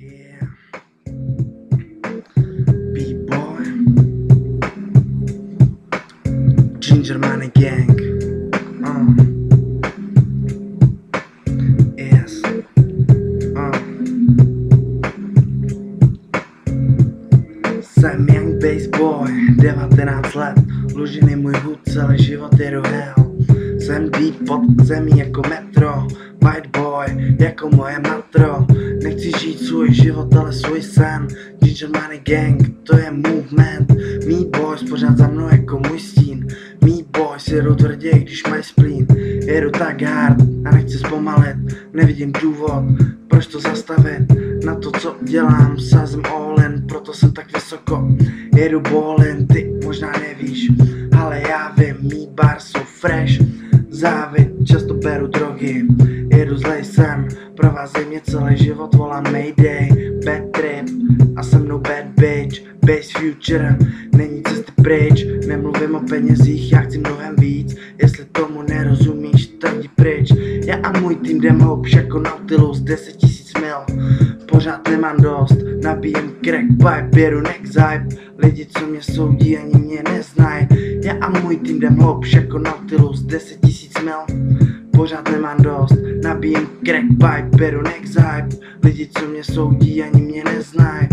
Yeah. B-boy Ginger Money Gang. Yes. Jsem young bass boy, 19 let. Lužiny můj hud, celý život jedu hell. Jsem deep pod zemí jako metro. White boy, jako moje matro. Nechci žít svůj život, ale svůj sen. Ginger Money Gang, to je movement. Mý boys pořád za mnou jako můj stín. Mý boys jedou tvrdě, když mají splín. Jedu tak hard a nechci zpomalit. Nevidím důvod, proč to zastavit. Na to, co dělám, sázím all in, proto jsem tak vysoko. Jedu ballin, ty možná nevíš, ale já vím, mý bars jsou fresh. Závit, často beru drogy, jedu zlej sen, provázej mě celý život, volám Mayday. Bad trip a se mnou bad bitch, base future, není cesty pryč. Nemluvím o penězích, já chci mnohem víc, jestli tomu nerozumíš, tak jdi pryč. Já a můj tým jdem hloubš jako Nautilus, 10 000 mil. Pořád nemám dost, nabíjem crack pipe, jedu next hype. Lidi, co mě soudí, ani mě neznají. Já a můj tým jdem hloubš jako Nautilus, 10 000 mil. Pořád nemám dost, nabíjem crack pipe, jedu next hype. Lidi, co mě soudí, ani mě neznají.